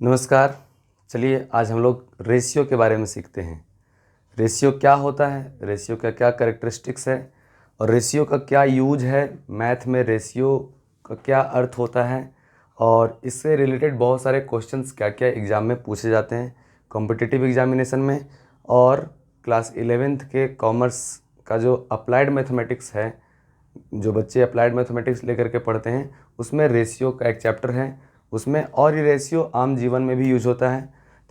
नमस्कार। चलिए आज हम लोग रेशियो के बारे में सीखते हैं। रेशियो क्या होता है, रेशियो का क्या कैरेक्टरिस्टिक्स है और रेशियो का क्या यूज है, मैथ में रेशियो का क्या अर्थ होता है और इससे रिलेटेड बहुत सारे क्वेश्चंस क्या क्या एग्ज़ाम में पूछे जाते हैं कॉम्पिटिटिव एग्जामिनेशन में। और क्लास 11th के कॉमर्स का जो अप्लाइड मैथमेटिक्स है, जो बच्चे अप्लाइड मैथमेटिक्स लेकर के पढ़ते हैं, उसमें रेशियो का एक चैप्टर है उसमें, और ये रेशियो आम जीवन में भी यूज होता है।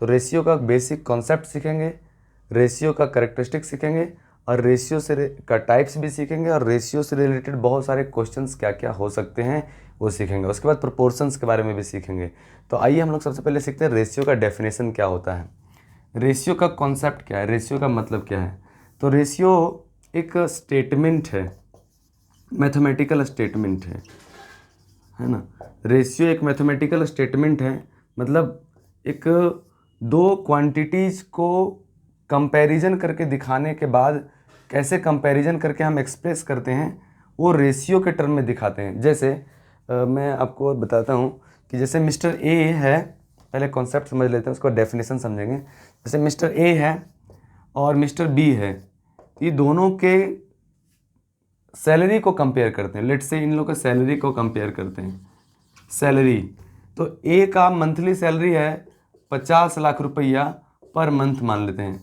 तो रेशियो का बेसिक कॉन्सेप्ट सीखेंगे, रेशियो का कैरेक्टरिस्टिक सीखेंगे और रेशियो से का टाइप्स भी सीखेंगे और रेशियो से रिलेटेड बहुत सारे क्वेश्चंस क्या क्या हो सकते हैं वो सीखेंगे। उसके बाद प्रोपोर्शंस के बारे में भी सीखेंगे। तो आइए हम लोग सबसे पहले सीखते हैं रेशियो का डेफिनेशन क्या होता है, रेशियो का कॉन्सेप्ट क्या है, रेशियो का मतलब क्या है। तो रेशियो एक स्टेटमेंट है, मैथमेटिकल स्टेटमेंट है ना। रेशियो एक मैथमेटिकल स्टेटमेंट है, मतलब एक दो क्वांटिटीज़ को कंपैरिजन करके दिखाने के बाद कैसे कंपैरिजन करके हम एक्सप्रेस करते हैं वो रेशियो के टर्म में दिखाते हैं। जैसे मैं आपको बताता हूँ कि जैसे मिस्टर ए है, पहले कॉन्सेप्ट समझ लेते हैं उसको डेफिनेशन समझेंगे। जैसे मिस्टर ए है और मिस्टर बी है, ये दोनों के सैलरी को कंपेयर करते हैं। लेट्स से इन लोगों के सैलरी को कंपेयर करते हैं। सैलरी तो ए का मंथली सैलरी है 50 लाख रुपया पर मंथ मान लेते हैं,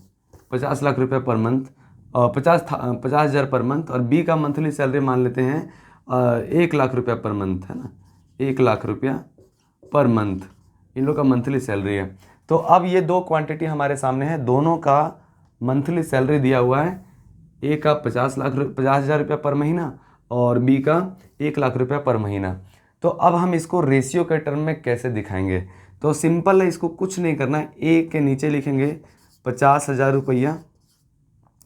50 लाख रुपया पर मंथ और 50,000 पर मंथ। और बी का मंथली सैलरी मान लेते हैं 1 लाख रुपया पर मंथ, है ना, 1 लाख रुपया पर मंथ इन लोग का मंथली सैलरी है। तो अब ये दो क्वांटिटी हमारे सामने है, दोनों का मंथली सैलरी दिया हुआ है। ए का 50,000 रुपया पर महीना और बी का 1 लाख रुपया पर महीना। तो अब हम इसको रेशियो के टर्म में कैसे दिखाएंगे, तो सिंपल है, इसको कुछ नहीं करना है। ए के नीचे लिखेंगे 50,000 रुपया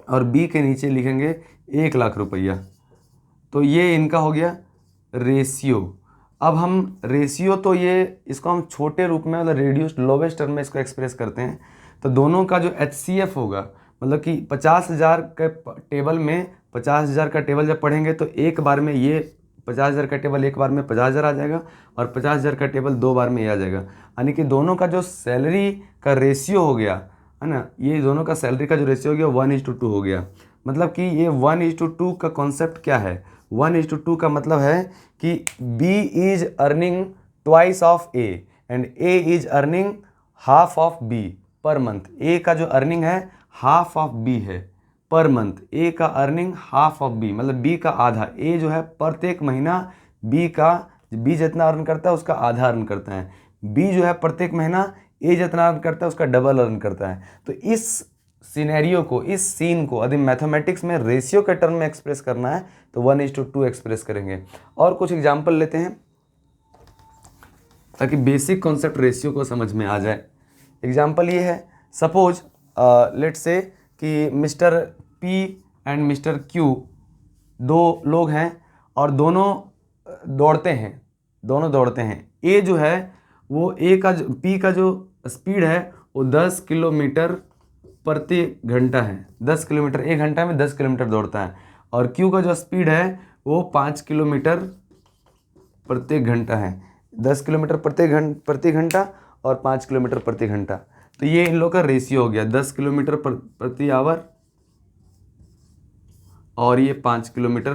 और बी के नीचे लिखेंगे 1 लाख रुपया। तो ये इनका हो गया रेशियो। अब हम रेशियो, तो ये इसको हम छोटे रूप में, मतलब रेड्यूस्ड लोवेस्ट टर्म में इसको एक्सप्रेस करते हैं। तो दोनों का जो HCF होगा, मतलब कि 50,000 के टेबल में 50,000 का टेबल जब पढ़ेंगे तो एक बार में ये 50,000 का टेबल एक बार में 50,000 आ जाएगा और 50,000 का टेबल दो बार में ये आ जाएगा। यानी कि दोनों का जो सैलरी का रेशियो हो गया, है ना, ये दोनों का सैलरी का जो रेशियो हो गया 1:2 हो गया। मतलब कि ये 1:2 का कॉन्सेप्ट क्या है, 1:2 का मतलब है कि B is earning twice of A and A is earning half of B per month. A का जो अर्निंग है हाफ ऑफ B है पर मंथ, A का अर्निंग हाफ ऑफ B, मतलब B का आधा। A जो है प्रत्येक महीना B जितना अर्न करता है उसका आधा अर्न करता है, B जो है प्रत्येक महीना A जितना अर्न करता है उसका डबल अर्न करता है। तो इस सिनेरियो को, इस सीन को यदि मैथमेटिक्स में रेशियो के टर्म में एक्सप्रेस करना है तो 1:2 एक्सप्रेस करेंगे। और कुछ एग्जाम्पल लेते हैं ताकि बेसिक कॉन्सेप्ट रेशियो को समझ में आ जाए। एग्जाम्पल ये है, सपोज लेट्स से कि mister P and mister Q दो लोग हैं और दोनों दौड़ते हैं। ए जो है वो पी का जो स्पीड है वो 10 किलोमीटर प्रति घंटा है, 10 किलोमीटर एक घंटा में 10 किलोमीटर दौड़ता है। और क्यू का जो स्पीड है वो 5 किलोमीटर प्रति घंटा है, 10 किलोमीटर प्रति घंटा और 5 किलोमीटर प्रति घंटा। तो ये इन लोग का रेशियो हो गया, 10 किलोमीटर प्रति आवर और ये 5 किलोमीटर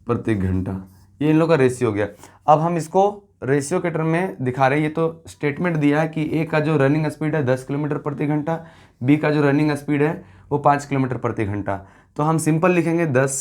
प्रति घंटा, ये इन लोग का रेशियो हो गया। अब हम इसको रेशियो के टर्म में दिखा रहे हैं। ये तो स्टेटमेंट दिया है कि ए का जो रनिंग स्पीड है 10 किलोमीटर प्रति घंटा, बी का जो रनिंग स्पीड है वो 5 किलोमीटर प्रति घंटा। तो हम सिंपल लिखेंगे 10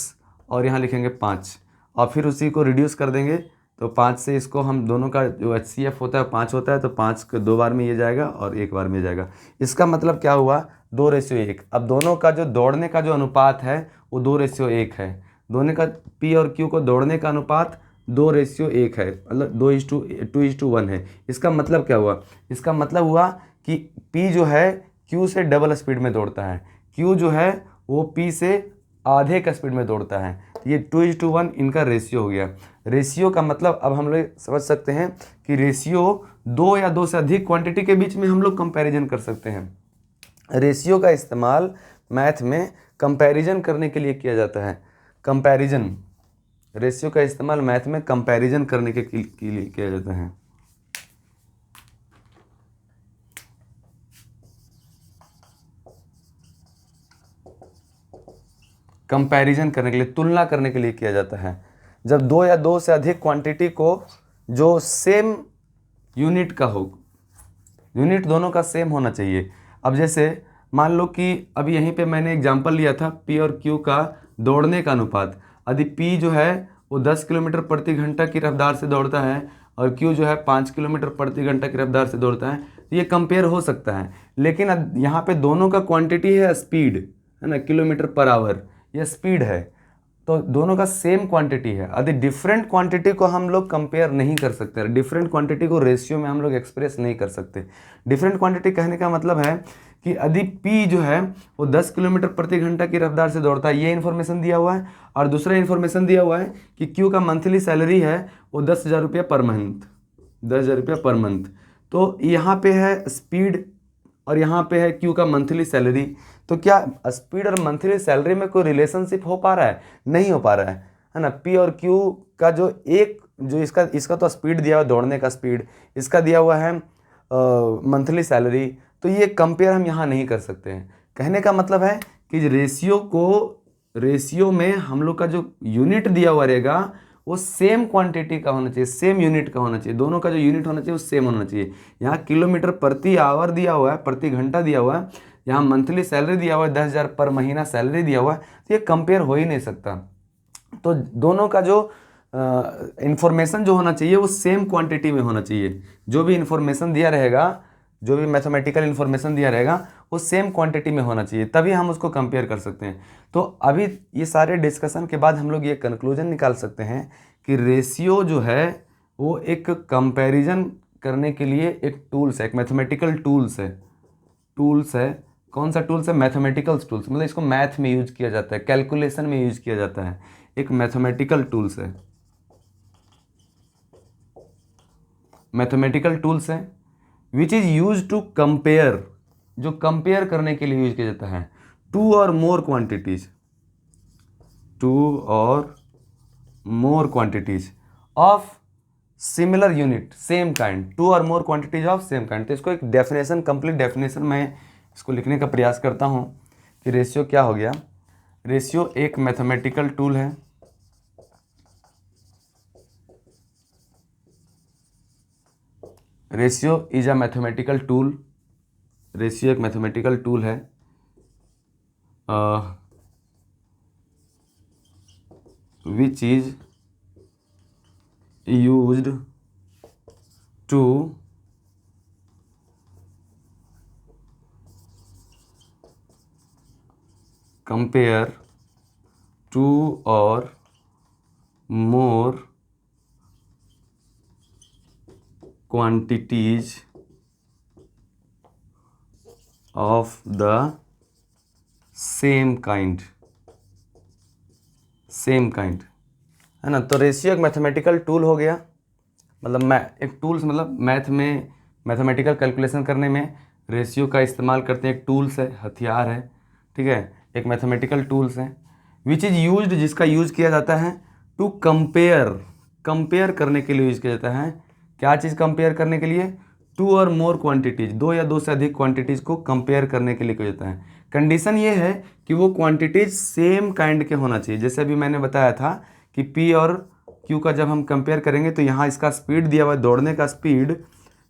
और यहाँ लिखेंगे 5 और फिर उसी को रिड्यूस कर देंगे। तो 5 से इसको हम दोनों का जो HCF होता है 5 होता है, तो 5 के दो बार में ये जाएगा और एक बार में जाएगा। इसका मतलब क्या हुआ, 2:1। अब दोनों का जो दौड़ने का जो अनुपात है वो 2:1 है। दोनों का P और Q को दौड़ने का अनुपात 2:1 है, मतलब 2:1 है। इसका मतलब क्या हुआ, इसका मतलब हुआ कि P जो है Q से डबल स्पीड में दौड़ता है, Q जो है वो P से आधे का स्पीड में दौड़ता है। ये 2:1 इनका रेशियो हो गया। रेशियो का मतलब अब हम लोग समझ सकते हैं कि रेशियो दो या दो से अधिक क्वांटिटी के बीच में हम लोग कंपैरिजन कर सकते हैं। रेशियो का इस्तेमाल मैथ में कंपैरिजन करने के लिए किया जाता है। कंपैरिजन, रेशियो का इस्तेमाल मैथ में कंपैरिजन करने के लिए किया जाता है। कंपैरिजन करने के लिए, तुलना करने के लिए किया जाता है। जब दो या दो से अधिक क्वांटिटी को जो सेम यूनिट का हो, यूनिट दोनों का सेम होना चाहिए। अब जैसे मान लो कि अभी यहीं पे मैंने एग्जांपल लिया था P और Q का दौड़ने का अनुपात। यदि P जो है वो 10 किलोमीटर प्रति घंटा की रफ्तार से दौड़ता है और Q जो है 5 किलोमीटर प्रति घंटा की रफ्तार से दौड़ता है, तो ये कंपेयर हो सकता है। लेकिन अब यहाँ पे दोनों का क्वांटिटी है स्पीड, है ना, किलोमीटर पर आवर, ये स्पीड है, तो दोनों का सेम क्वांटिटी है। यदि डिफरेंट क्वांटिटी को हम लोग कंपेयर नहीं कर सकते, डिफरेंट क्वांटिटी को रेशियो में हम लोग एक्सप्रेस नहीं कर सकते। डिफरेंट क्वांटिटी कहने का मतलब है कि यदि P जो है वो 10 किलोमीटर प्रति घंटा की रफ्तार से दौड़ता है, ये इन्फॉर्मेशन दिया हुआ है, और दूसरा इन्फॉर्मेशन दिया हुआ है कि Q का मंथली सैलरी है वो 10,000 रुपया पर मंथ, 10,000 रुपया पर मंथ। तो यहाँ पे है स्पीड और यहाँ पे है Q का मंथली सैलरी। तो क्या स्पीड और मंथली सैलरी में कोई रिलेशनशिप हो पा रहा है? नहीं हो पा रहा है ना। P और Q का जो इसका तो स्पीड दिया हुआ है, दौड़ने का स्पीड, इसका दिया हुआ है मंथली सैलरी, तो ये कंपेयर हम यहाँ नहीं कर सकते हैं। कहने का मतलब है कि रेशियो में हम लोग का जो यूनिट दिया हुआ रहेगा वो सेम क्वांटिटी का होना चाहिए, सेम यूनिट का होना चाहिए, दोनों का जो यूनिट होना चाहिए वो सेम होना चाहिए। यहाँ किलोमीटर प्रति आवर दिया हुआ है, प्रति घंटा दिया हुआ है, यहाँ मंथली सैलरी दिया हुआ है, 10,000 पर महीना सैलरी दिया हुआ है, तो ये कंपेयर हो ही नहीं सकता। तो दोनों का जो इंफॉर्मेशन जो होना चाहिए वो सेम क्वांटिटी में होना चाहिए। जो भी इंफॉर्मेशन दिया रहेगा, जो भी मैथमेटिकल इंफॉर्मेशन दिया रहेगा वो सेम क्वांटिटी में होना चाहिए, तभी हम उसको कंपेयर कर सकते हैं। तो अभी ये सारे डिस्कशन के बाद हम लोग ये कंक्लूजन निकाल सकते हैं कि रेशियो जो है वो एक कंपैरिजन करने के लिए एक टूल्स है, एक मैथमेटिकल टूल्स है। कौन सा टूल्स है? मैथमेटिकल टूल्स, मतलब इसको मैथ में यूज किया जाता है, कैलकुलेशन में यूज किया जाता है, एक मैथमेटिकल टूल्स है, मैथमेटिकल टूल्स है which is use to compare, जो कंपेयर करने के लिए यूज किया जाता है two or more quantities of similar unit same kind, two or more quantities of same kind. तो इसको एक डेफिनेशन, कंप्लीट डेफिनेशन मैं इसको लिखने का प्रयास करता हूँ कि रेशियो क्या हो गया। रेशियो एक मैथमेटिकल टूल है, ratio is a mathematical tool, ratio एक मैथमेटिकल टूल है which is used to compare two or more quantities of the same kind, है ना। तो रेशियो एक मैथमेटिकल टूल हो गया, मतलब एक टूल्स, मतलब मैथ में मैथमेटिकल कैलकुलेशन करने में रेशियो का इस्तेमाल करते हैं, एक टूल्स है, हथियार है, ठीक है, एक मैथमेटिकल टूल्स है विच इज़ यूज्ड, जिसका यूज किया जाता है टू कंपेयर करने के लिए यूज किया जाता है। क्या चीज़ कंपेयर करने के लिए? टू और मोर क्वांटिटीज, दो या दो से अधिक क्वांटिटीज को कंपेयर करने के लिए किया जाता है। कंडीशन ये है कि वो क्वांटिटीज सेम काइंड के होना चाहिए। जैसे अभी मैंने बताया था कि P और Q का जब हम कंपेयर करेंगे तो यहाँ इसका स्पीड दिया हुआ है, दौड़ने का स्पीड,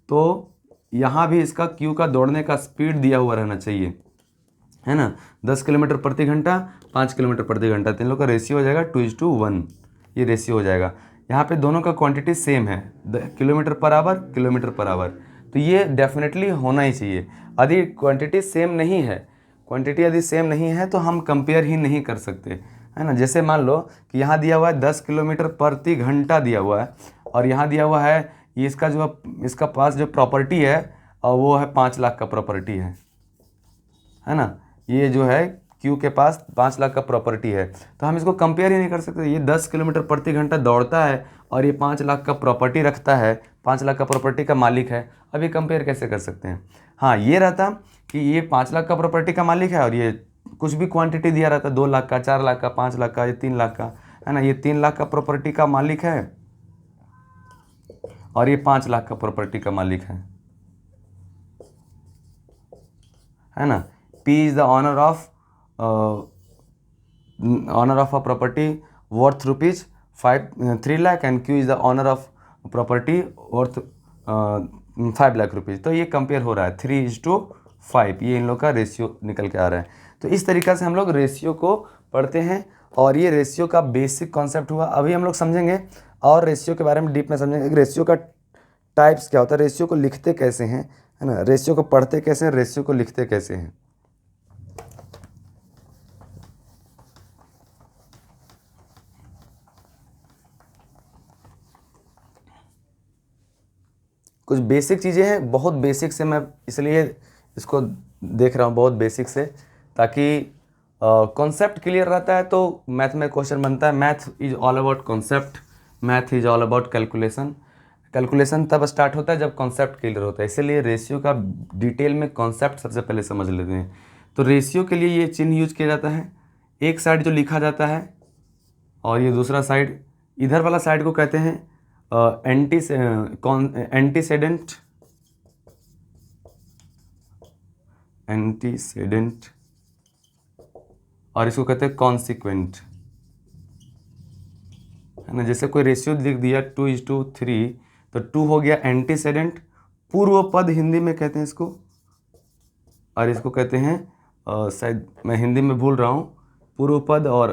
तो यहाँ भी इसका Q का दौड़ने का स्पीड दिया हुआ रहना चाहिए, है ना। 10 किलोमीटर प्रति घंटा, 5 किलोमीटर प्रति घंटा, तीन लोग का रेशियो हो जाएगा 2:1, ये रेशियो हो जाएगा। यहाँ पे दोनों का क्वांटिटी सेम है, किलोमीटर पर आवर, तो ये डेफिनेटली होना ही चाहिए। यदि क्वांटिटी सेम नहीं है, यदि सेम नहीं है तो हम कंपेयर ही नहीं कर सकते, है ना। जैसे मान लो कि यहाँ दिया हुआ है 10 किलोमीटर प्रति घंटा दिया हुआ है, और यहाँ दिया हुआ है ये इसका पास जो प्रॉपर्टी है और वो है 5 लाख का प्रॉपर्टी है ना। ये जो है Q के पास 5 लाख का प्रॉपर्टी है, तो हम इसको कंपेयर ही नहीं कर सकते। ये 10 किलोमीटर प्रति घंटा दौड़ता है और ये 5 लाख का प्रॉपर्टी रखता है, 5 लाख का प्रॉपर्टी का मालिक है, अभी कंपेयर कैसे कर सकते हैं? हाँ, ये रहता कि ये 5 लाख का प्रॉपर्टी का मालिक है और ये कुछ भी क्वांटिटी दिया रहता, 2 लाख का, 4 लाख का, 5 लाख का, ये 3 लाख का, है ना। ये 3 लाख का प्रॉपर्टी का मालिक है और ये 5 लाख का प्रॉपर्टी का मालिक है ना। P is the owner of owner of a property worth rupees 3 lakh and Q is the owner of property worth 5 lakh rupees. तो ये कंपेयर हो रहा है 3:5, ये इन लोग का रेशियो निकल के आ रहा है। तो इस तरीक़ा से हम लोग रेशियो को पढ़ते हैं और ये रेशियो का बेसिक कॉन्सेप्ट हुआ। अभी हम लोग समझेंगे और रेशियो के बारे में डीप में समझेंगे। रेशियो का टाइप्स क्या होता है, रेशियो को लिखते कैसे हैं, है ना, रेशियो को पढ़ते कैसे हैं, रेशियो को लिखते कैसे हैं। कुछ बेसिक चीज़ें हैं, बहुत बेसिक से मैं इसलिए इसको देख रहा हूँ, बहुत बेसिक से, ताकि कॉन्सेप्ट क्लियर रहता है तो मैथ में क्वेश्चन बनता है। Math is all about concept, math is all about calculation. Calculation तब स्टार्ट होता है जब कॉन्सेप्ट क्लियर होता है, इसीलिए रेशियो का डिटेल में कॉन्सेप्ट सबसे पहले समझ लेते हैं। तो रेशियो के लिए ये चिन्ह यूज किया जाता है, एक साइड जो लिखा जाता है और ये दूसरा साइड, इधर वाला साइड को कहते हैं एंटीसेडेंट, और इसको कहते हैं कॉन्सिक्वेंट, है ना। जैसे कोई रेशियो लिख दिया 2:3, तो 2 हो गया एंटीसेडेंट, पूर्व पद हिंदी में कहते हैं इसको, और इसको कहते हैं शायद मैं हिंदी में भूल रहा हूँ, पूर्व पद और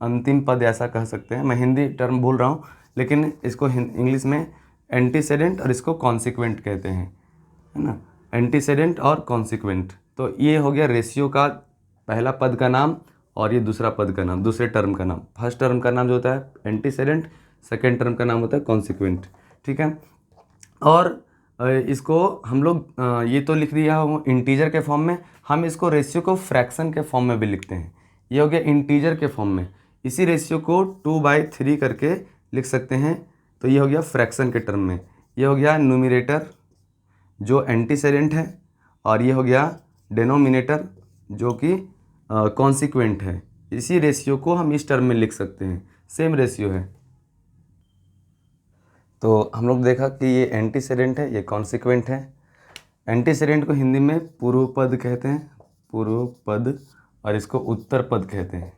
अंतिम पद ऐसा कह सकते हैं, मैं हिंदी टर्म भूल रहा हूँ, लेकिन इसको इंग्लिश में एंटीसेडेंट और इसको कॉन्सिक्वेंट कहते हैं, है ना, एंटीसेडेंट और कॉन्सिक्वेंट। तो ये हो गया रेशियो का पहला पद का नाम और ये दूसरा पद का नाम, दूसरे टर्म का नाम। फर्स्ट टर्म का नाम जो होता है एंटीसेडेंट, सेकेंड टर्म का नाम होता है कॉन्सिक्वेंट, ठीक है। और इसको हम लोग ये तो लिख दिया हो इंटीजर के फॉर्म में, हम इसको रेशियो को फ्रैक्शन के फॉर्म में भी लिखते हैं। ये हो गया इंटीजर के फॉर्म में, इसी रेशियो को 2/3 करके लिख सकते हैं, तो ये हो गया फ्रैक्शन के टर्म में। ये हो गया न्यूमरेटर जो एंटीसेडेंट है, और ये हो गया डेनोमिनेटर जो कि कॉन्सिक्वेंट है। इसी रेशियो को हम इस टर्म में लिख सकते हैं, सेम रेशियो है। तो हम लोग देखा कि ये एंटीसेडेंट है, ये कॉन्सिक्वेंट है। एंटीसेडेंट को हिंदी में पूर्व पद कहते हैं, पूर्व पद, और इसको उत्तर पद कहते हैं,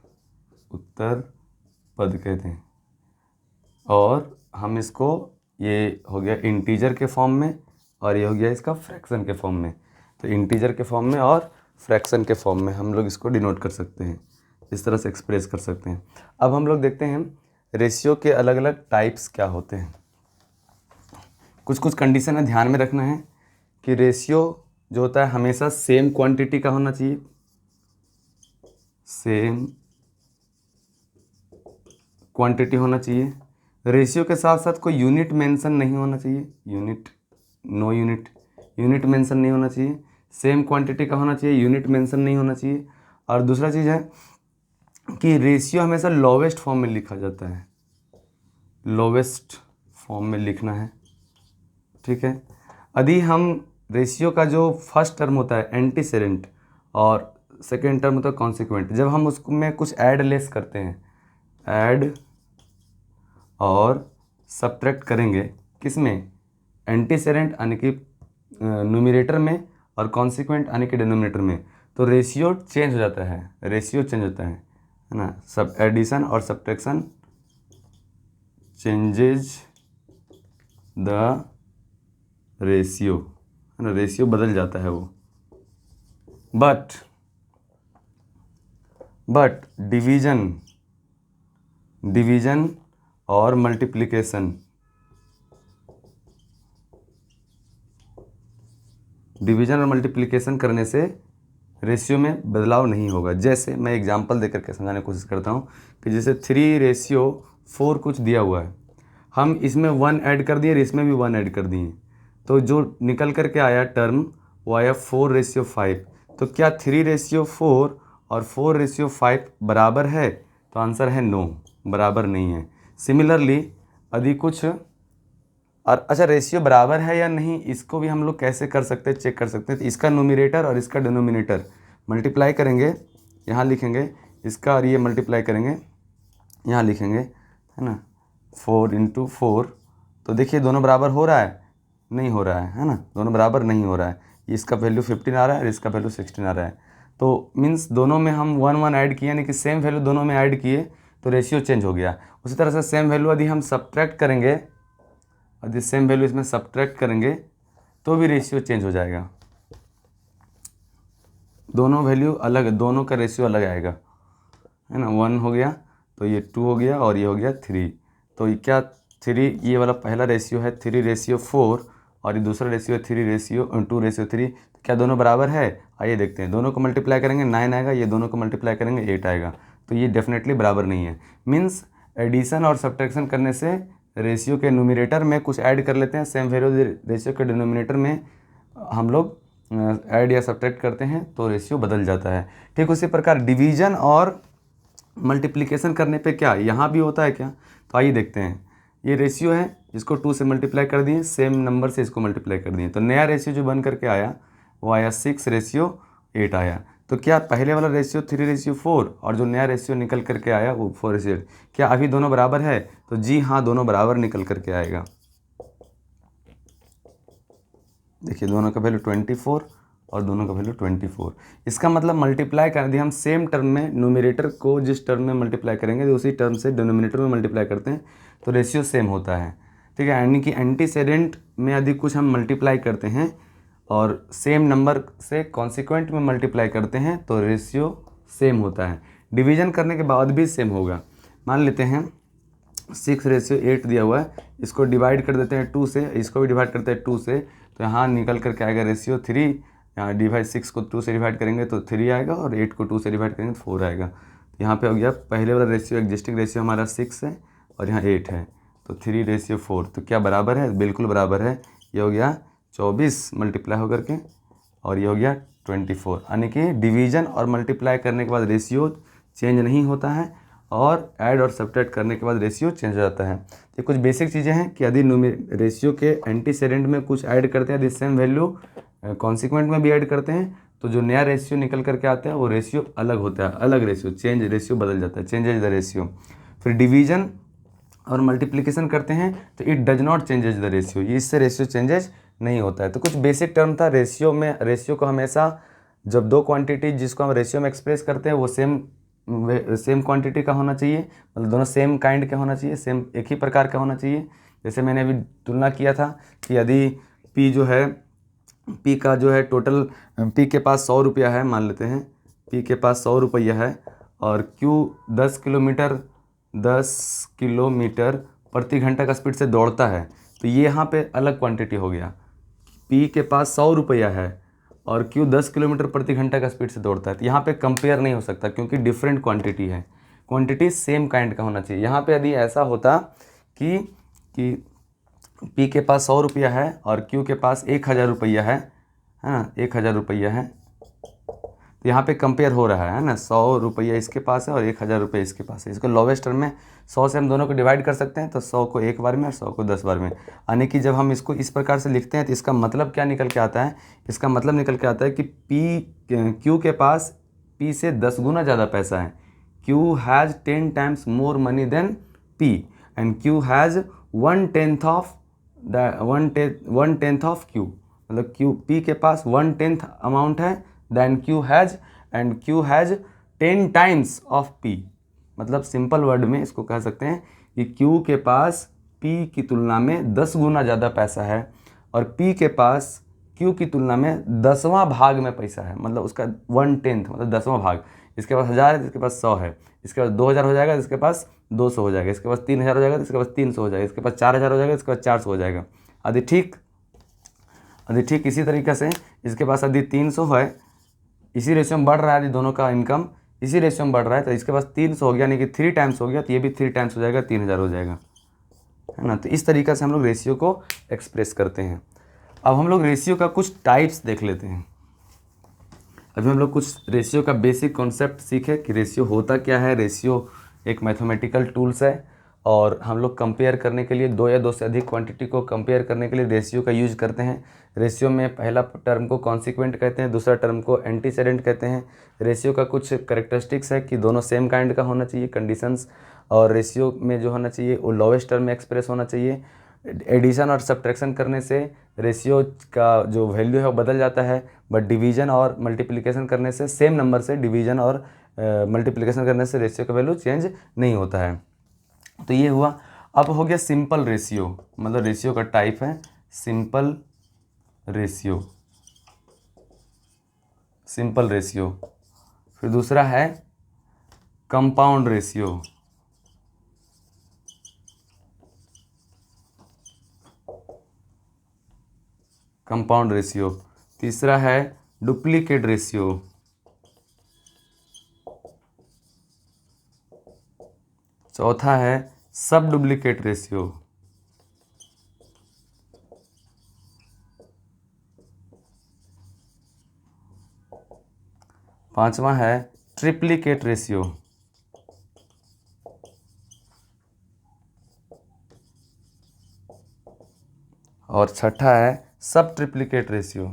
उत्तर पद कहते हैं। और हम इसको, ये हो गया इंटीजर के फॉर्म में और ये हो गया इसका फ्रैक्शन के फॉर्म में। तो इंटीजर के फॉर्म में और फ्रैक्शन के फॉर्म में हम लोग इसको डिनोट कर सकते हैं, इस तरह से एक्सप्रेस कर सकते हैं। अब हम लोग देखते हैं रेशियो के अलग अलग टाइप्स क्या होते हैं। कुछ कुछ कंडीशन है ध्यान में रखना है कि रेशियो जो होता है हमेशा सेम क्वांटिटी का होना चाहिए, सेम क्वांटिटी होना चाहिए। रेशियो के साथ साथ कोई यूनिट मेंशन नहीं होना चाहिए, unit, no unit, unit mention नहीं होना चाहिए। सेम क्वांटिटी का होना चाहिए, यूनिट मेंशन नहीं होना चाहिए। और दूसरा चीज़ है कि रेशियो हमेशा लोवेस्ट फॉर्म में लिखा जाता है, लोवेस्ट फॉर्म में लिखना है, ठीक है। यदि हम रेशियो का जो फर्स्ट टर्म होता है एंटीसेडेंट और सेकेंड टर्म होता है कॉन्सिक्वेंट, जब हम उसमें कुछ ऐड लेस करते हैं, ऐड और सब्ट्रैक्ट करेंगे, किसमें, एंटीसेडेंट यानी कि न्यूमरेटर में और कॉन्सिक्वेंट यानी कि डिनोमिनेटर में, तो रेशियो चेंज हो जाता है, रेशियो चेंज होता है ना। सब एडिशन और सब्ट्रैक्शन चेंजेज द रेशियो, है ना, रेशियो बदल जाता है वो। बट डिवीजन और मल्टीप्लिकेशन, डिवीजन और मल्टीप्लिकेशन करने से रेशियो में बदलाव नहीं होगा। जैसे मैं एग्जांपल देकर के समझाने की कोशिश करता हूँ कि जैसे 3:4 कुछ दिया हुआ है, हम इसमें 1 ऐड कर दिए और इसमें भी 1 ऐड कर दिए, तो जो निकल कर के आया टर्म वो आया 4:5। तो क्या 3:4 और 4:5 बराबर है? तो आंसर है नो, बराबर नहीं है। सिमिलरली यदि कुछ और अच्छा रेशियो बराबर है या नहीं, इसको भी हम लोग कैसे कर सकते हैं, चेक कर सकते हैं। तो इसका न्यूमरेटर और इसका डिनोमिनेटर मल्टीप्लाई करेंगे, यहाँ लिखेंगे इसका, और ये मल्टीप्लाई करेंगे, यहाँ लिखेंगे, है ना, 4 × 4। तो देखिए दोनों बराबर हो रहा है, नहीं हो रहा है ना, दोनों बराबर नहीं हो रहा है। इसका वैल्यू 15 आ रहा है और इसका वैल्यू 16 आ रहा है। तो मीन्स दोनों में हम 1 1 ऐड किए, यानी कि सेम वैल्यू दोनों में ऐड किए तो रेशियो चेंज हो गया। उसी तरह से सेम वैल्यू यदि हम सब्ट्रैक्ट करेंगे, यदि सेम वैल्यू इसमें सब्ट्रैक्ट करेंगे तो भी रेशियो चेंज हो जाएगा। दोनों वैल्यू अलग, दोनों का रेशियो अलग आएगा, है ना। 1 हो गया तो ये 2 हो गया और ये हो गया 3। तो ये क्या 3, ये वाला पहला रेशियो है 3:4 और ये दूसरा रेशियो है 2:3। तो क्या दोनों बराबर है? आइए देखते हैं। दोनों को मल्टीप्लाई करेंगे 9 आएगा, ये दोनों को मल्टीप्लाई करेंगे 8 आएगा। तो ये डेफिनेटली बराबर नहीं है। मीन्स एडिशन और सब्ट्रैक्शन करने से रेशियो के न्यूमरेटर में कुछ ऐड कर लेते हैं, सेम वैल्यू रेशियो के डिनोमिनेटर में हम लोग ऐड या सब्ट्रैक्ट करते हैं तो रेशियो बदल जाता है। ठीक उसी प्रकार डिवीजन और मल्टीप्लिकेशन करने पे क्या यहाँ भी होता है क्या? तो आइए देखते हैं। ये रेशियो है, इसको 2 से मल्टीप्लाई कर दिए, सेम नंबर से इसको मल्टीप्लाई कर दिए, तो नया रेशियो जो बन करके आया वो आया 6:8 आया। तो क्या पहले वाला रेशियो 3:4 और जो नया रेशियो निकल करके आया वो 4:8, क्या अभी दोनों बराबर है? तो जी हाँ, दोनों बराबर निकल करके आएगा। देखिए दोनों का वैल्यू 24 और दोनों का वैल्यू 24। इसका मतलब मल्टीप्लाई कर दिया हम सेम टर्म में, न्यूमरेटर को जिस टर्म में मल्टीप्लाई करेंगे तो उसी टर्म से डिनोमिनेटर में मल्टीप्लाई करते हैं तो रेशियो सेम होता है। ठीक है, यानी कि एंटीसेडेंट में यदि कुछ हम मल्टीप्लाई करते हैं और सेम नंबर से कॉन्सिक्वेंट में मल्टीप्लाई करते हैं तो रेशियो सेम होता है। डिवीजन करने के बाद भी सेम होगा। मान लेते हैं 6:8 दिया हुआ है, इसको डिवाइड कर देते हैं 2 से, इसको भी डिवाइड करते हैं 2 से, तो यहाँ निकल कर के आएगा रेशियो 3। यहाँ डिवाइड 6 को 2 से डिवाइड करेंगे तो 3 आएगा और 8 को 2 से डिवाइड करेंगे तो 4 आएगा। तो यहाँ पे हो गया पहले वाला रेशियो, एग्जिस्टिंग रेशियो हमारा 6 है और यहाँ 8 है, तो 3:4। तो क्या बराबर है? बिल्कुल बराबर है। ये हो गया 24 मल्टीप्लाई होकर के और ये हो गया 24। यानी कि डिवीजन और मल्टीप्लाई करने के बाद रेशियो चेंज नहीं होता है और ऐड और सब्ट्रैक्ट करने के बाद रेशियो चेंज हो जाता है। ये कुछ बेसिक चीज़ें हैं कि यदि रेशियो के एंटीसेडेंट में कुछ ऐड करते हैं, यदि सेम वैल्यू कॉन्सिक्वेंट में भी ऐड करते हैं तो जो नया रेशियो निकल करके आता है वो रेशियो अलग होता है, अलग रेशियो, चेंज रेशियो बदल जाता है, चेंजेज द रेशियो। फिर डिवीजन और मल्टीप्लिकेशन करते हैं तो it does not changes the ratio, ये इससे रेशियो चेंजेज नहीं होता है। तो कुछ बेसिक टर्म था रेशियो में। रेशियो को हमेशा जब दो क्वांटिटी जिसको हम रेशियो में एक्सप्रेस करते हैं वो सेम क्वांटिटी का होना चाहिए, मतलब दोनों सेम काइंड का होना चाहिए, सेम एक ही प्रकार का होना चाहिए। जैसे मैंने अभी तुलना किया था कि यदि पी जो है, पी का जो है टोटल, पी के पास 100 रुपया है, मान लेते हैं पी के पास 100 रुपया है और क्यू 10 किलोमीटर प्रति घंटा का स्पीड से दौड़ता है, तो ये यहाँ पे अलग क्वांटिटी हो गया। पी के पास 100 रुपया है और क्यू 10 किलोमीटर प्रति घंटा का स्पीड से दौड़ता है, तो यहाँ पे कंपेयर नहीं हो सकता क्योंकि डिफरेंट क्वांटिटी है। क्वांटिटी सेम काइंड का होना चाहिए। यहाँ पे यदि ऐसा होता कि पी के पास 100 रुपया है और क्यू के पास 1000 रुपया है ना, 1000 रुपया है, तो यहाँ पे कंपेयर हो रहा है ना, 100 रुपया इसके पास है और 1000 रुपये इसके पास है। इसको लोवेस्ट टर्म में 100 से हम दोनों को डिवाइड कर सकते हैं, तो 100 को एक बार में और 100 को 10 बार में। यानी कि जब हम इसको इस प्रकार से लिखते हैं तो इसका मतलब क्या निकल के आता है? इसका मतलब निकल के आता है कि क्यू के पास पी से 10 गुना ज़्यादा पैसा है। Q has 10 times more money than P and Q has 1/10 of Q, मतलब क्यू पी के पास 1/10 अमाउंट है than Q has, and Q has 10 times of P. मतलब सिंपल वर्ड में इसको कह सकते हैं कि क्यू के पास पी की तुलना में 10 गुना ज़्यादा पैसा है और पी के पास क्यू की तुलना में 10वां भाग में पैसा है, मतलब उसका 1/10 मतलब 10वां भाग। इसके पास 1000 है, इसके पास 100 है, इसके पास 2000 हो जाएगा, इसके पास 200 हो जाएगा, इसके पास 3000 हो जाएगा, इसके पास 300 हो जाएगा, इसके पास 4000 हो जाएगा, इसके पास 400 हो जाएगा। यदि ठीक इसी तरीके से इसके पास यदि 300 है, इसी रेशियो में बढ़ रहा है, यदि दोनों का इनकम इसी रेशियो में बढ़ रहा है तो इसके पास 300 हो गया, यानी कि 3 टाइम्स हो गया, तो ये भी 3 टाइम्स हो जाएगा, 3000 हो जाएगा, है ना। तो इस तरीके से हम लोग रेशियो को एक्सप्रेस करते हैं। अब हम लोग रेशियो का कुछ टाइप्स देख लेते हैं। अभी हम लोग कुछ रेशियो का बेसिक कॉन्सेप्ट सीखे कि रेशियो होता क्या है। रेशियो एक मैथमेटिकल टूल्स है और हम लोग कंपेयर करने के लिए दो या दो से अधिक क्वांटिटी को कंपेयर करने के लिए रेशियो का यूज करते हैं। रेशियो में पहला टर्म को कॉन्सिक्वेंट कहते हैं, दूसरा टर्म को एंटीसेडेंट कहते हैं। रेशियो का कुछ करेक्टरिस्टिक्स है कि दोनों सेम काइंड का होना चाहिए कंडीशंस, और रेशियो में जो होना चाहिए वो लोवेस्ट टर्म में एक्सप्रेस होना चाहिए। एडिशन और सब्ट्रैक्शन करने से रेशियो का जो वैल्यू है वो बदल जाता है, बट डिवीजन और मल्टीप्लिकेशन करने से सेम नंबर से डिवीजन और मल्टीप्लिकेशन करने से रेशियो का वैल्यू चेंज नहीं होता है। तो ये हुआ। अब हो गया सिंपल रेशियो, मतलब रेशियो का टाइप है सिंपल रेशियो, सिंपल रेशियो। फिर दूसरा है कंपाउंड रेशियो, कंपाउंड रेशियो। तीसरा है डुप्लीकेट रेशियो, चौथा है सब डुप्लीकेट रेशियो, पांचवा है ट्रिप्लीकेट रेशियो, और छठा है सब ट्रिप्लीकेट रेशियो।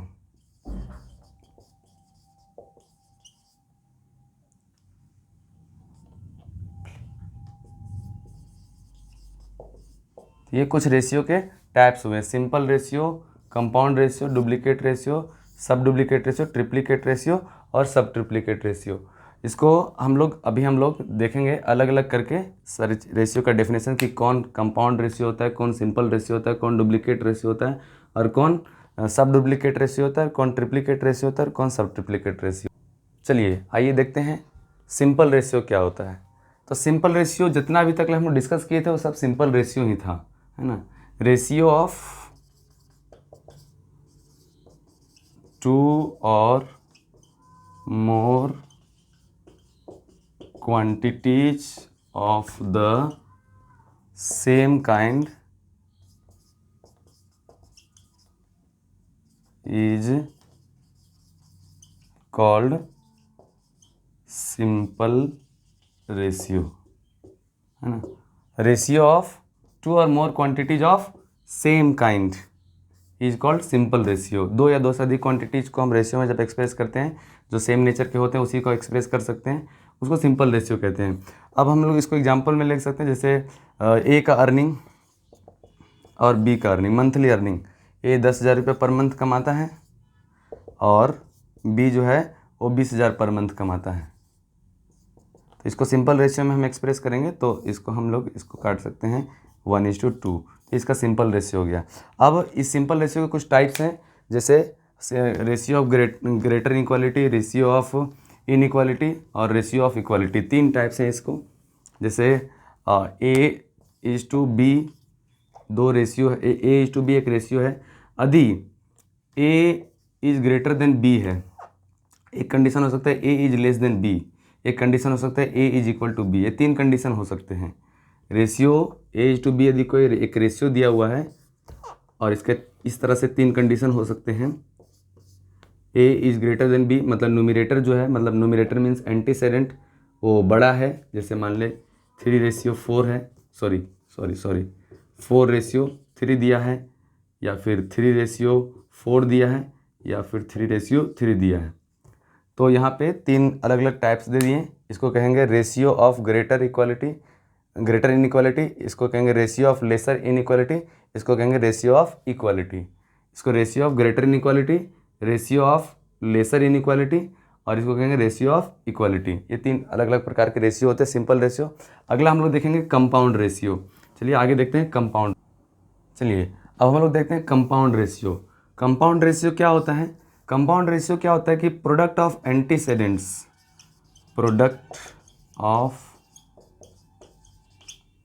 ये कुछ रेशियो के टाइप्स हुए, simple ratio, compound ratio, duplicate ratio, सब डुप्लीकेट रेशियो, ट्रिप्लीकेट रेशियो और सब ट्रिप्लीकेट रेशियो। इसको हम लोग देखेंगे अलग अलग करके सारे रेशियो का डेफिनेशन कि कौन कंपाउंड रेशियो होता है, कौन सिंपल रेशियो होता है, कौन डुप्लीकेट रेशियो होता है और कौन सब डुप्लीकेट रेशियो होता है, कौन ट्रिप्लीकेट रेशियो होता है और कौन सब ट्रिप्लीकेट रेशियो। चलिए आइए देखते हैं सिंपल रेशियो क्या होता है। तो सिंपल रेशियो जितना अभी तक हम लोग डिस्कस किए थे वो सब सिंपल रेशियो ही था, है ना। Ratio of two or more quantities of the same kind is called simple ratio, है ना। Ratio of two or more quantities of same kind is called simple ratio. दो या दो से अधिक क्वांटिटीज को हम रेशियो में जब एक्सप्रेस करते हैं, जो सेम नेचर के होते हैं उसी को एक्सप्रेस कर सकते हैं, उसको सिंपल रेशियो कहते हैं। अब हम लोग इसको एग्जांपल में लिख सकते हैं, जैसे ए का अर्निंग और बी का अर्निंग, मंथली अर्निंग। ए 10,000 रुपये पर मंथ कमाता है और बी जो है वो 20,000 पर मंथ कमाता है। तो इसको सिंपल रेशियो में हम एक्सप्रेस करेंगे तो इसको हम लोग इसको काट सकते हैं 1:2। इसका सिंपल रेशियो हो गया। अब इस सिंपल रेशियो के कुछ टाइप्स हैं, जैसे ratio of greater inequality, ratio of inequality और रेशियो ऑफ इक्वालिटी। तीन टाइप्स हैं इसको। जैसे A:B, दो रेशियो है, A:B एक रेशियो है। यदि A is greater than B है, एक कंडीशन हो सकता है A is less than B, एक कंडीशन हो सकता है A is equal to B। ये तीन कंडीशन हो सकते हैं। रेशियो A:B यदि कोई एक रेशियो दिया हुआ है और इसके इस तरह से तीन कंडीशन हो सकते हैं। A is greater than B, मतलब न्यूमरेटर जो है, मतलब न्यूमरेटर मीन्स एंटीसेडेंट वो बड़ा है। जैसे मान ले 3:4 है, सॉरी 4:3 दिया है, या फिर 3:4 दिया है, या फिर 3:3 दिया है। तो यहाँ पे तीन अलग अलग टाइप्स दे दिए। इसको कहेंगे रेशियो ऑफ ग्रेटर इनइक्वालिटी, इसको कहेंगे रेशियो ऑफ लेसर इनइक्वालिटी, इसको कहेंगे रेशियो ऑफ इक्वालिटी। इसको ratio of greater inequality, ratio of lesser inequality और इसको कहेंगे रेशियो ऑफ इक्वालिटी। ये तीन अलग अलग प्रकार के रेशियो होते हैं, सिंपल रेशियो। अगला हम लोग देखेंगे कंपाउंड रेशियो। चलिए आगे देखते हैं कंपाउंड। चलिए अब हम लोग देखते हैं कंपाउंड रेशियो। कंपाउंड रेशियो क्या होता है? कंपाउंड रेशियो क्या होता है कि प्रोडक्ट ऑफ एंटीसेडेंट्स, प्रोडक्ट ऑफ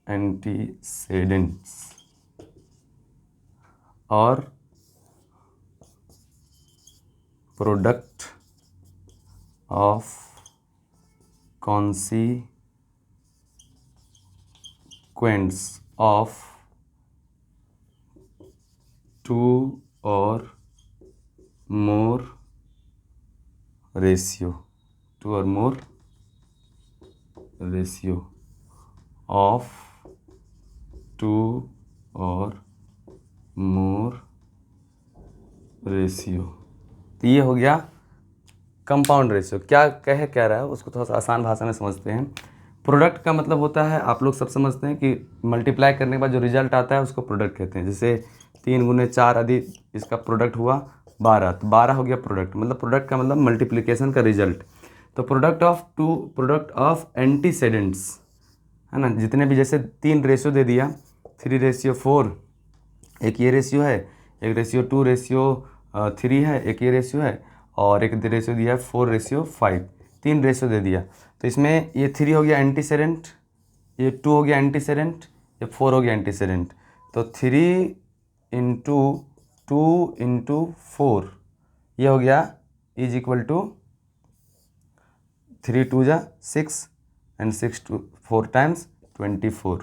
एंटीसेडेंट्स और product of कॉन्सिक्वेंट्स of two or more ratio, to or more ratio of two or more ratio. तो ये हो गया कंपाउंड रेशियो। क्या रहा है उसको थोड़ा सा आसान भाषा में समझते हैं। प्रोडक्ट का मतलब होता है, आप लोग सब समझते हैं कि मल्टीप्लाई करने के बाद जो रिजल्ट आता है उसको प्रोडक्ट कहते हैं। जैसे 3 गुने 4 आदि इसका प्रोडक्ट हुआ 12, तो 12 हो गया प्रोडक्ट। मतलब प्रोडक्ट का मतलब मल्टीप्लिकेशन का रिजल्ट। तो प्रोडक्ट ऑफ एंटीसेडेंट्स है ना, जितने भी, जैसे 3 रेशियो दे दिया, 3:4, एक ये रेशियो है, एक रेशियो 2:3 है, एक ये रेशियो है, और एक रेशियो दिया है 4:5, 3 रेशियो दे दिया। तो इसमें ये 3 हो गया एंटीसेडेंट, ये 2 हो गया एंटीसेडेंट, ये 4 हो गया एंटीसेडेंट। तो 3 इंटू 2 इंटू 4 ये हो गया इज इक्वल टू 3 2 जा 6 एंड 6 2 4 टाइम्स 24।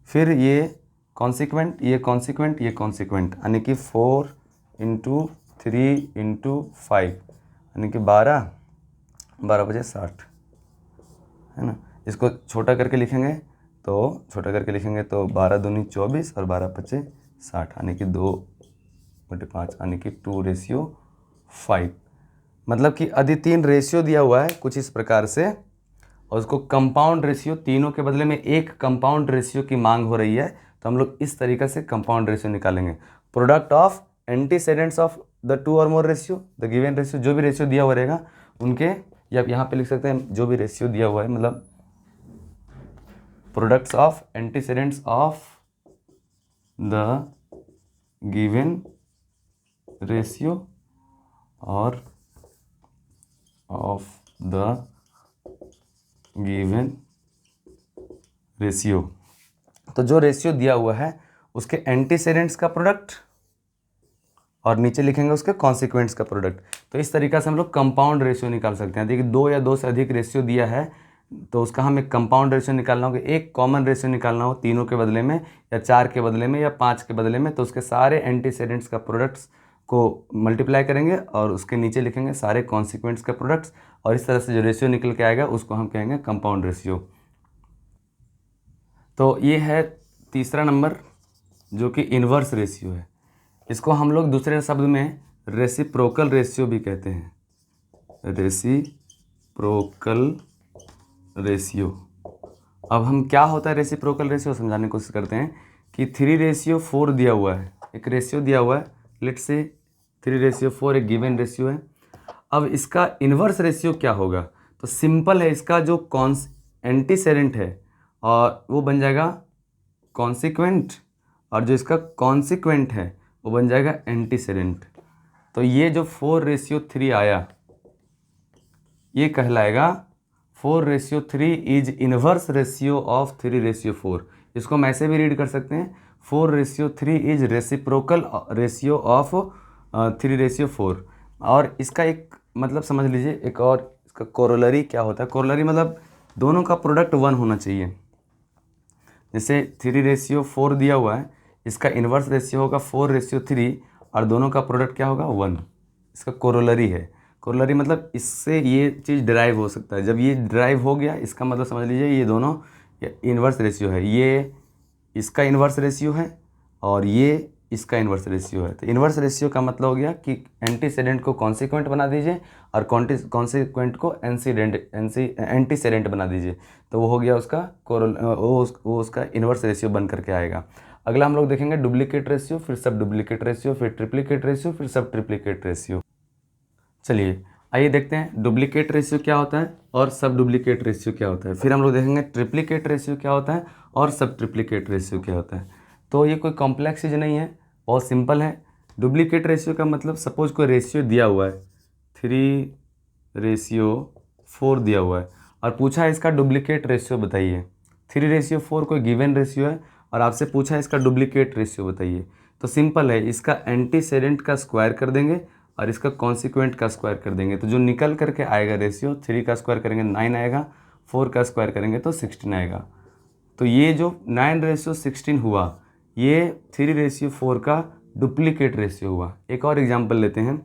फिर ये कॉन्सिक्वेंट, ये कॉन्सिक्वेंट, ये कॉन्सिक्वेंट, यानी कि 4 इंटू 3 इंटू 5, यानी कि 12 बजे 60 है ना। इसको छोटा करके लिखेंगे तो 12 दूनी 24 और 12 पचे 60, यानी कि 2/5, यानी कि 2:5। मतलब कि यदि 3 रेशियो दिया हुआ है कुछ इस प्रकार से, और उसको कंपाउंड रेशियो, तीनों के बदले में एक कंपाउंड रेशियो की मांग हो रही है, तो हम लोग इस तरीके से कंपाउंड रेशियो निकालेंगे। Product of antecedents of the 2 और मोर रेशियो, द गिवन रेशियो, जो भी रेशियो दिया हुआ रहेगा उनके, या यहाँ पे लिख सकते हैं जो भी रेशियो दिया हुआ है, मतलब products of antecedents of the given ratio or of the given ratio. तो जो रेशियो दिया हुआ है उसके एंटीसेडेंट्स का प्रोडक्ट, और नीचे लिखेंगे उसके कॉन्सिक्वेंट्स का प्रोडक्ट। तो इस तरीके से हम लोग कंपाउंड रेशियो निकाल सकते हैं। देखिए 2 या 2 से अधिक रेशियो दिया है तो उसका हमें कंपाउंड रेशियो निकालना होगा, एक कॉमन रेशियो निकालना हो तीनों के बदले में, या 4 के बदले में, या 5 के बदले में। तो उसके सारे एंटीसेडेंट्स का प्रोडक्ट्स को मल्टीप्लाई करेंगे और उसके नीचे लिखेंगे सारे कॉन्सिक्वेंट्स का प्रोडक्ट्स, और इस तरह से जो रेशियो निकल के आएगा उसको हम कहेंगे कंपाउंड रेशियो। तो ये है तीसरा नंबर, जो कि इन्वर्स रेशियो है। इसको हम लोग दूसरे शब्द में रेसिप्रोकल रेशियो भी कहते हैं, रेसिप्रोकल रेशियो। अब हम क्या होता है रेसिप्रोकल रेशियो समझाने की कोशिश करते हैं कि 3:4 दिया हुआ है, एक रेशियो दिया हुआ है, लेट से 3:4 एक गिवन रेशियो है। अब इसका इन्वर्स रेशियो क्या होगा? तो सिंपल है, इसका जो एंटीसेडेंट है और वो बन जाएगा कॉन्सिक्वेंट, और जो इसका कॉन्सिक्वेंट है वो बन जाएगा एंटीसेडेंट। तो ये जो 4:3 आया ये कहलाएगा 4:3 इज इन्वर्स रेशियो ऑफ 3:4। इसको हम ऐसे भी रीड कर सकते हैं, 4:3 इज रेसिप्रोकल रेशियो ऑफ 3:4। और इसका एक मतलब समझ लीजिए, एक और इसका कोरोलरी क्या होता है। कोरोलरी मतलब दोनों का प्रोडक्ट 1 होना चाहिए। जैसे 3:4 दिया हुआ है, इसका इन्वर्स रेशियो होगा 4:3 और दोनों का प्रोडक्ट क्या होगा 1। इसका कोरोलरी है। कोरोलरी मतलब इससे ये चीज़ डिराइव हो सकता है। जब ये डिराइव हो गया इसका मतलब समझ लीजिए ये दोनों इन्वर्स रेशियो है। ये इसका इन्वर्स रेशियो है और ये इसका इन्वर्स रेशियो है। तो इन्वर्स रेशियो का मतलब हो गया कि एंटीसेडेंट को कॉन्सिक्वेंट बना दीजिए और कॉन्सिक्वेंट को एंटीसेडेंट बना दीजिए, तो वो हो गया उसका वो उसका इन्वर्स रेशियो बन करके आएगा। अगला हम लोग देखेंगे डुप्लीकेट रेशियो, फिर सब डुप्लीकेट रेशियो, फिर ट्रिप्लीकेट रेशियो, फिर सब ट्रिप्लीकेट रेशियो। चलिए आइए देखते हैं डुप्लीकेट रेशियो क्या होता है और सब डुप्लीकेट रेशियो क्या होता है। फिर हम लोग देखेंगे ट्रिप्लीकेट रेशियो क्या होता है और सब ट्रिप्लीकेट रेशियो क्या होता है। तो ये कोई कॉम्प्लेक्स चीज़ नहीं है, बहुत सिंपल है। डुप्लीकेट रेशियो का मतलब सपोज कोई रेशियो दिया हुआ है 3:4 दिया हुआ है और पूछा है इसका डुप्लीकेट रेशियो बताइए। 3:4 कोई गिवन रेशियो है और आपसे पूछा है इसका डुप्लीकेट रेशियो बताइए। तो सिंपल है, इसका एंटीसेडेंट का स्क्वायर कर देंगे और इसका कॉन्सिक्वेंट का स्क्वायर कर देंगे। तो जो निकल करके आएगा रेशियो, 3 का स्क्वायर करेंगे 9 आएगा, 4 का स्क्वायर करेंगे तो 16 आएगा। तो ये जो 9:16 हुआ ये 3:4 का डुप्लीकेट रेशियो हुआ। एक और एग्जांपल लेते हैं,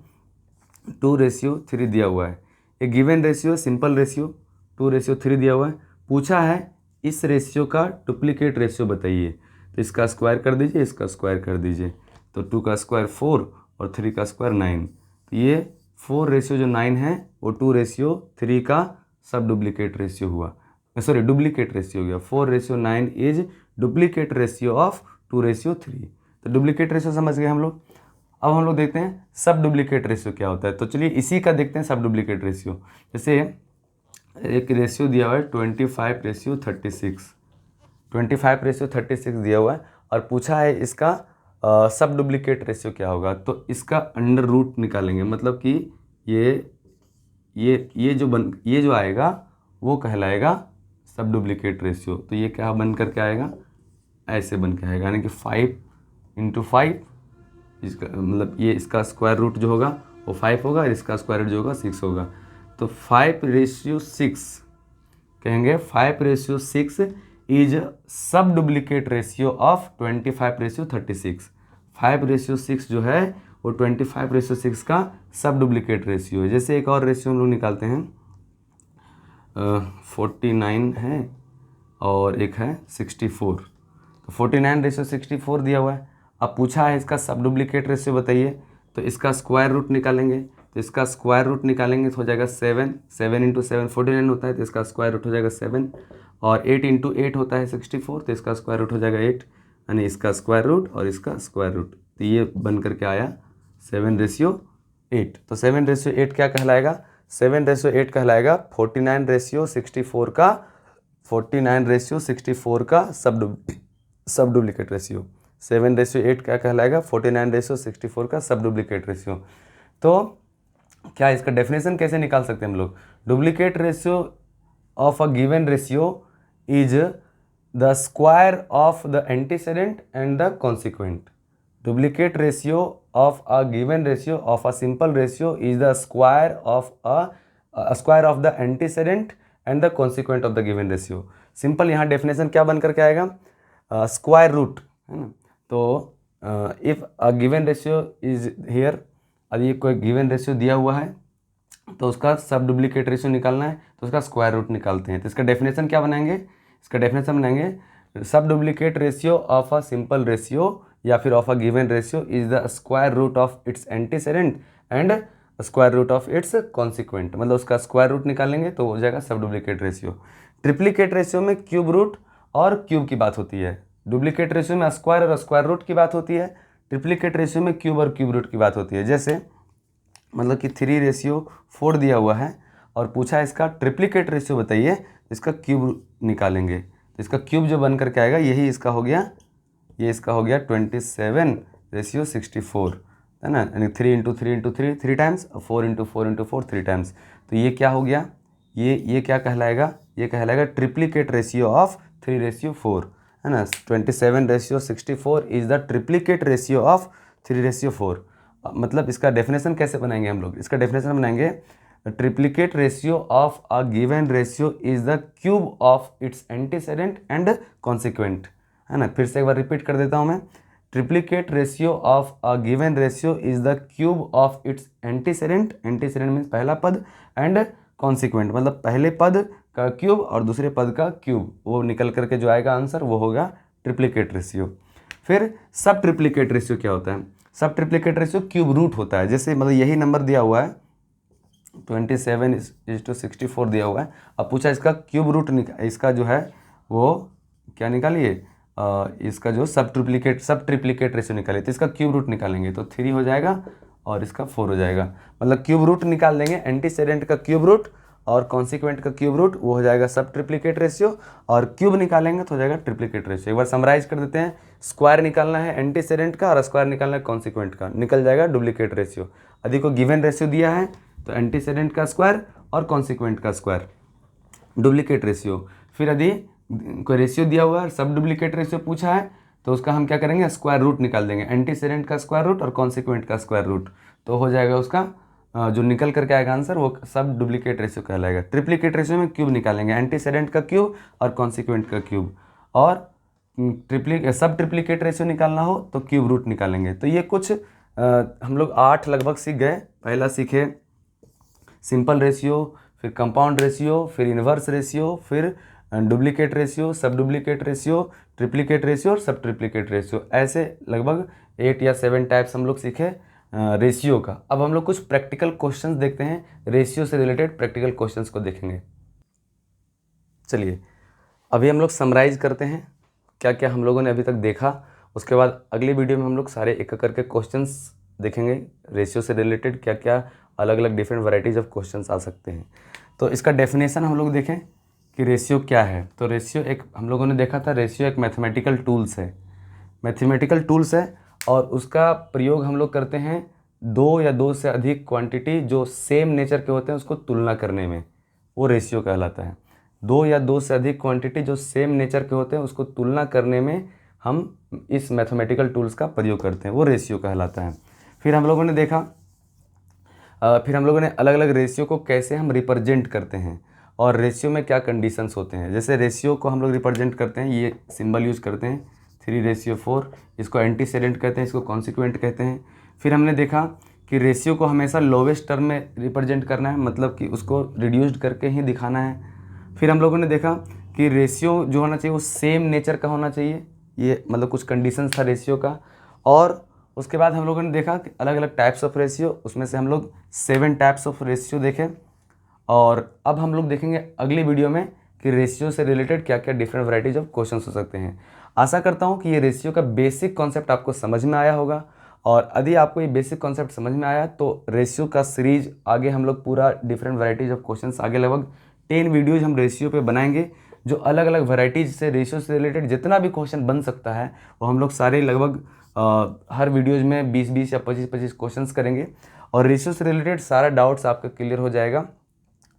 2:3 दिया हुआ है, एक गिवन रेशियो, सिंपल रेशियो 2:3 दिया हुआ है। पूछा है इस रेशियो का डुप्लीकेट रेशियो बताइए। तो इसका स्क्वायर कर दीजिए, इसका स्क्वायर कर दीजिए, तो 2 का स्क्वायर 4 और 3 का स्क्वायर 9। तो ये 4 रेशियो जो 9 है वो 2:3 का सब डुप्लीकेट रेशियो हुआ। सॉरी डुप्लीकेट रेशियो हो गया, 4:9 इज डुप्लीकेट रेशियो ऑफ 2:3। तो डुप्लीकेट रेशियो समझ गए हम लोग। अब हम लोग देखते हैं सब डुप्लीकेट रेशियो क्या होता है। तो चलिए इसी का देखते हैं सब डुप्लीकेट रेशियो। जैसे एक रेशियो दिया हुआ है 25:36, 25:36 दिया हुआ है और पूछा है इसका सब डुप्लीकेट रेशियो क्या होगा। तो इसका अंडर रूट निकालेंगे, मतलब कि ये जो आएगा वो कहलाएगा सब डुप्लीकेट रेशियो। तो ये क्या बन करके आएगा, ऐसे बन के आएगा, यानी कि 5 × 5, इसका मतलब ये इसका स्क्वायर रूट जो होगा वो 5 होगा और इसका स्क्वायर रूट जो होगा 6 होगा। तो 5:6 कहेंगे, 5:6 इज सब डुप्लीकेट रेशियो ऑफ 25:36। 5:6 जो है वो 25:6 का सब डुप्लीकेट रेशियो है। जैसे एक और रेशियो हम लोग निकालते हैं, 49 है और एक है 64। तो 49:64 दिया हुआ है। अब पूछा है इसका सब डुप्लीकेट रेशियो बताइए, तो इसका स्क्वायर रूट निकालेंगे। तो इसका स्क्वायर रूट निकालेंगे तो हो जाएगा 7 × 7 49 होता है, तो इसका स्क्वायर रूट हो जाएगा 7, और 8 × 8 होता है 64, तो इसका स्क्वायर रूट हो जाएगा 8, यानी इसका स्क्वायर रूट और इसका स्क्वायर रूट। तो ये बन करके आया 7:8। तो 7:8 क्या कहलाएगा, 7:8 कहलाएगा 49:64 का, 49:64 का सब डुप्लीकेट रेशियो। 7:8 क्या कहलाएगा, 49:64 का सब डुप्लीकेट रेशियो। तो क्या इसका डेफिनेशन कैसे निकाल सकते हैं हम लोग, duplicate ratio of a given ratio is the square of the antecedent and the consequent. Duplicate ratio of a given ratio of a simple ratio is the square of the antecedent and the consequent of the given ratio. Simple यहाँ definition क्या बन करके आएगा, square root, है ना। तो if a given ratio is here, अब ये कोई गिवन रेशियो दिया हुआ है तो उसका सब डुप्लीकेट रेशियो निकालना है, तो उसका स्क्वायर रूट निकालते हैं। तो इसका डेफिनेशन क्या बनाएंगे, इसका डेफिनेशन बनाएंगे sub duplicate ratio of a simple ratio या फिर of a given ratio is the square root of its antecedent and square root of its consequent. मतलब उसका स्क्वायर रूट निकालेंगे तो हो जाएगा sub duplicate ratio. Triplicate ratio में cube root और क्यूब की बात होती है, डुप्लीकेट रेशियो में स्क्वायर और स्क्वायर रूट की बात होती है, ट्रिप्लीकेट रेशियो में क्यूब और क्यूब रूट की बात होती है। जैसे मतलब कि 3:4 दिया हुआ है और पूछा है इसका ट्रिप्लीकेट रेशियो बताइए, इसका क्यूब निकालेंगे। तो इसका क्यूब जो बन करके आएगा यही इसका हो गया, ये इसका हो गया 27:64, है ना, यानी 3 × 3 × 3 3 टाइम्स, 4 × 4 × 4 3 टाइम्स। तो ये क्या हो गया, ये क्या कहलाएगा, ये कहलाएगा ट्रिप्लीकेट रेशियो ऑफ 3:4, है ना। 27:64 is the triplicate ratio of 3:4। मतलब इसका डेफिनेशन कैसे बनाएंगे हम लोग, इसका डेफिनेशन बनाएंगे triplicate ratio of a given ratio is the cube of its antecedent and consequent, है ना। फिर से एक बार रिपीट कर देता हूँ मैं, triplicate ratio of a given ratio is the cube of its antecedent, antecedent means पहला पद, एंड कॉन्सिक्वेंट मतलब पहले पद का क्यूब और दूसरे पद का क्यूब, वो निकल करके जो आएगा आंसर वो होगा ट्रिप्लीकेट रेशियो। फिर सब ट्रिप्लीकेट रेशियो क्या होता है, सब ट्रिप्लीकेट रेशियो क्यूब रूट होता है। जैसे मतलब यही नंबर दिया हुआ है 27:64 दिया हुआ है, अब पूछा इसका क्यूब रूट इसका जो है वो क्या निकालिए, इसका जो सब ट्रिप्लीकेट रेशियो निकालिए। तो इसका क्यूब रूट निकालेंगे तो 3 हो जाएगा और इसका 4 हो जाएगा। मतलब क्यूब रूट निकाल देंगे, एंटीसेडेंट का क्यूब रूट और कॉन्सिक्वेंट का क्यूब रूट, वो हो जाएगा सब ट्रिप्लीकेट रेशियो, और क्यूब निकालेंगे तो हो जाएगा ट्रिप्लीकेट रेशियो। एक बार समराइज कर देते हैं, स्क्वायर निकालना है एंटीसेडेंट का और स्क्वायर निकालना है कॉन्सिक्वेंट का, निकल जाएगा डुप्लीकेट रेशियो। यदि को गिवन रेशियो दिया है तो एंटीसेडेंट का स्क्वायर और कॉन्सिक्वेंट का स्क्वायर, डुप्लीकेट रेशियो। फिर यदि कोई रेशियो दिया हुआ है, सब डुप्लीकेट रेशियो पूछा है, तो उसका हम क्या करेंगे, स्क्वायर रूट निकाल देंगे, एंटीसेडेंट का स्क्वायर रूट और कॉन्सिक्वेंट का स्क्वायर रूट, तो हो जाएगा उसका जो निकल करके आएगा आंसर वो सब डुप्लीकेट रेशियो कहलाएगा। ट्रिप्लीकेट रेशियो में क्यूब निकालेंगे, एंटीसेडेंट का क्यूब और कॉन्सिक्वेंट का क्यूब, और सब ट्रिप्लीकेट रेशियो निकालना हो तो क्यूब रूट निकालेंगे। तो ये कुछ हम लोग 8 लगभग सीख गए। पहला सीखे सिंपल रेशियो, फिर कंपाउंड रेशियो, फिर इन्वर्स रेशियो, फिर डुप्लीकेट रेशियो, सब डुप्लीकेट रेशियो, ट्रिप्लीकेट रेशियो और सब ट्रिप्लीकेट रेशियो, ऐसे लगभग 8 या 7 टाइप्स हम लोग सीखे रेशियो का। अब हम लोग कुछ प्रैक्टिकल क्वेश्चंस देखते हैं, रेशियो से रिलेटेड प्रैक्टिकल क्वेश्चंस को देखेंगे। चलिए अभी हम लोग समराइज़ करते हैं क्या क्या हम लोगों ने अभी तक देखा। उसके बाद अगली वीडियो में हम लोग सारे एक एक करके क्वेश्चंस देखेंगे। रेशियो से रिलेटेड क्या क्या अलग अलग डिफरेंट वैराइटीज़ ऑफ क्वेश्चंस आ सकते हैं। तो इसका डेफिनेशन हम लोग देखें कि रेशियो क्या है। तो रेशियो एक हम लोगों ने देखा था, रेशियो एक मैथमेटिकल टूल्स है, मैथमेटिकल टूल्स है और उसका प्रयोग हम लोग करते हैं दो या दो से अधिक क्वांटिटी जो सेम नेचर के होते हैं उसको तुलना करने में, वो रेशियो कहलाता है। दो या दो से अधिक क्वांटिटी जो सेम नेचर के होते हैं उसको तुलना करने में हम इस मैथमेटिकल टूल्स का प्रयोग करते हैं, वो रेशियो कहलाता है। फिर हम लोगों ने देखा फिर हम लोगों ने अलग अलग रेशियो को कैसे हम रिप्रेजेंट करते हैं और रेशियो में क्या कंडीशंस होते हैं। जैसे रेशियो को हम लोग रिप्रेजेंट करते हैं, ये सिंबल यूज़ करते हैं 3:4, इसको एंटीसेडेंट कहते हैं, इसको कॉन्सिक्वेंट कहते हैं। फिर हमने देखा कि रेशियो को हमेशा लोवेस्ट टर्म में रिप्रेजेंट करना है, मतलब कि उसको रिड्यूस्ड करके ही दिखाना है। फिर हम लोगों ने देखा कि रेशियो जो होना चाहिए वो सेम नेचर का होना चाहिए, ये मतलब कुछ कंडीशंस था रेशियो का। और उसके बाद हम लोगों ने देखा कि अलग अलग टाइप्स ऑफ रेशियो, उसमें से हम लोग 7 टाइप्स ऑफ रेशियो देखे। और अब हम लोग देखेंगे अगली वीडियो में कि रेशियो से रिलेटेड क्या क्या डिफरेंट वैराइटीज ऑफ क्वेश्चंस हो सकते हैं। आशा करता हूँ कि ये रेशियो का बेसिक कॉन्सेप्ट आपको समझ में आया होगा। और यदि आपको ये बेसिक कॉन्सेप्ट समझ में आया तो रेशियो का सीरीज आगे हम लोग पूरा डिफरेंट वैराइटीज ऑफ क्वेश्चंस आगे लगभग 10 वीडियोज हम रेशियो पे बनाएंगे, जो अलग अलग वैराइटीज से रेशियो से रिलेटेड जितना भी क्वेश्चन बन सकता है वो हम लोग सारे लगभग हर वीडियोज़ में 20-20 या 25-25 क्वेश्चंस करेंगे और रेशियो से रिलेटेड सारा डाउट्स आपका क्लियर हो जाएगा।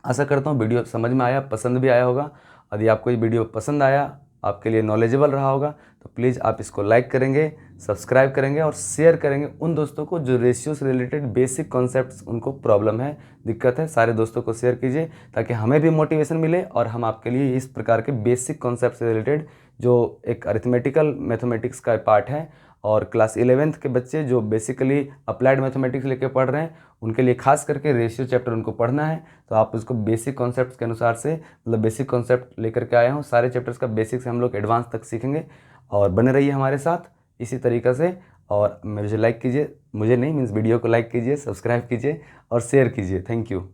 आशा करता हूँ वीडियो समझ में आया, पसंद भी आया होगा। यदि आपको ये वीडियो पसंद आया, आपके लिए नॉलेजेबल रहा होगा तो प्लीज़ आप इसको लाइक करेंगे, सब्सक्राइब करेंगे और शेयर करेंगे उन दोस्तों को जो रेशियो से रिलेटेड बेसिक कॉन्सेप्ट्स उनको प्रॉब्लम है, दिक्कत है, सारे दोस्तों को शेयर कीजिए ताकि हमें भी मोटिवेशन मिले और हम आपके लिए इस प्रकार के बेसिक कॉन्सेप्ट से रिलेटेड जो एक अरिथमेटिकल मैथमेटिक्स का पार्ट है और क्लास 11th के बच्चे जो बेसिकली अप्लाइड मैथमेटिक्स लेके पढ़ रहे हैं उनके लिए खास करके रेशियो चैप्टर उनको पढ़ना है। तो आप उसको बेसिक कॉन्सेप्ट्स के अनुसार से मतलब बेसिक कॉन्सेप्ट लेकर के आया हूँ, सारे चैप्टर्स का बेसिक से हम लोग एडवांस तक सीखेंगे और बने रहिए हमारे साथ इसी तरीक़ा से। और मुझे लाइक कीजिए, मुझे नहीं मीन्स वीडियो को लाइक कीजिए, सब्सक्राइब कीजिए और शेयर कीजिए। Thank you.